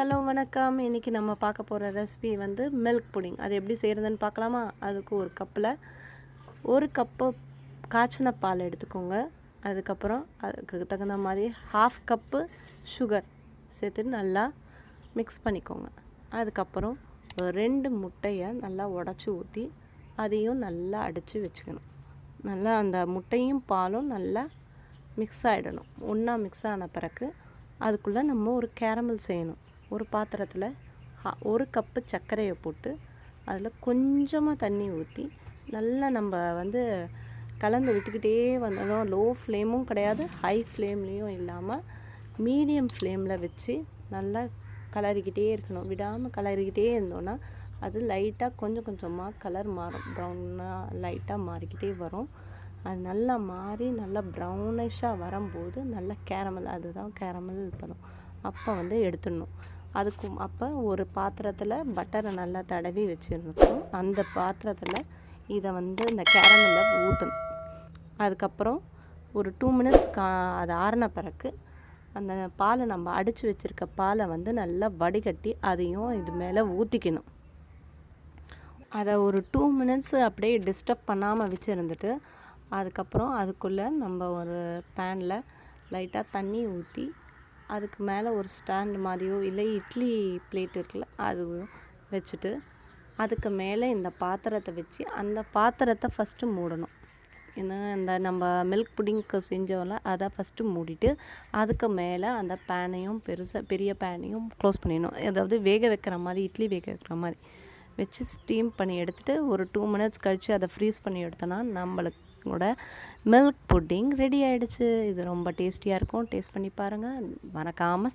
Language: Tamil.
ஹலோ வணக்கம். இன்றைக்கி நம்ம பார்க்க போகிற ரெசிபி வந்து மில்க் புடிங். அது எப்படி செய்கிறதுன்னு பார்க்கலாமா? அதுக்கு ஒரு கப்பில் ஒரு கப்பு காய்ச்சின பால் எடுத்துக்கோங்க. அதுக்கப்புறம் அதுக்கு தகுந்த மாதிரி 1/2 கப்பு சுகர் சேர்த்து நல்லா மிக்ஸ் பண்ணிக்கோங்க. அதுக்கப்புறம் ஒரு 2 முட்டையை நல்லா உடச்சி ஊற்றி அதையும் நல்லா அடித்து வச்சுக்கணும். நல்லா அந்த முட்டையும் பாலும் நல்லா மிக்ஸ் ஆகிடணும். ஒன்றா மிக்ஸ் ஆன பிறகு அதுக்குள்ளே நம்ம ஒரு கேரமல் செய்யணும். ஒரு பாத்திரத்தில் 1 கப்பு சர்க்கரையை போட்டு அதில் கொஞ்சமாக தண்ணி ஊற்றி நல்லா நம்ம வந்து கலந்து விட்டுக்கிட்டே வந்தாலும் லோ ஃப்ளேமும் கிடையாது, ஹை ஃப்ளேம்லேயும் இல்லாமல் மீடியம் ஃப்ளேமில் வச்சு நல்லா கலரிக்கிட்டே இருக்கணும். விடாமல் கலரிக்கிட்டே இருந்தோன்னா அது லைட்டாக கொஞ்சம் கொஞ்சமாக கலர் மாறும். ப்ரௌனாக லைட்டாக மாறிக்கிட்டே வரும். அது நல்லா மாறி நல்லா ப்ரௌனிஷாக வரும்போது நல்லா கேரமல், அதுதான் கேரமல் பதம். அப்போ வந்து எடுத்துடணும். அப்போ ஒரு பாத்திரத்தில் பட்டரை நல்லா தடவி வச்சுருக்கோம். அந்த பாத்திரத்தில் இதை வந்து இந்த கேரமலை ஊற்றணும். அதுக்கப்புறம் ஒரு 2 மினிட்ஸ் அது ஆறின பிறகு அந்த பாலை நம்ம அடித்து வச்சுருக்க பாலை வந்து நல்லா வடிகட்டி அதையும் இது மேலே ஊற்றிக்கணும். அதை ஒரு 2 மினிட்ஸ் அப்படியே டிஸ்டர்ப் பண்ணாமல் வச்சுருந்துட்டு அதுக்கப்புறம் அதுக்குள்ளே நம்ம ஒரு பேனில் லைட்டாக தண்ணி ஊற்றி அதுக்கு மேலே ஒரு ஸ்டாண்ட் மாதிரியோ இல்லை இட்லி பிளேட் இருக்குல்ல அது வச்சுட்டு அதுக்கு மேலே இந்த பாத்திரத்தை வச்சு அந்த பாத்திரத்தை ஃபஸ்ட்டு மூடணும். ஏன்னா இந்த நம்ம மில்க் புடிங்க்கு செஞ்சோம்ல அதை ஃபஸ்ட்டு மூடிட்டு அதுக்கு மேலே அந்த பேனையும் பெரிய பேனையும் க்ளோஸ் பண்ணிடணும். அதாவது வேக வைக்கிற மாதிரி, இட்லி வேக வைக்கிற மாதிரி வச்சு ஸ்டீம் பண்ணி எடுத்துகிட்டு ஒரு 2 மினிட்ஸ் கழித்து அதை ஃப்ரீஸ் பண்ணி எடுத்தோன்னா நம்மளோட மில்க் புட்டிங் ரெடி ஆகிடுச்சு. இது ரொம்ப டேஸ்டியாக இருக்கும். டேஸ்ட் பண்ணி பாருங்கள். மறக்காமல்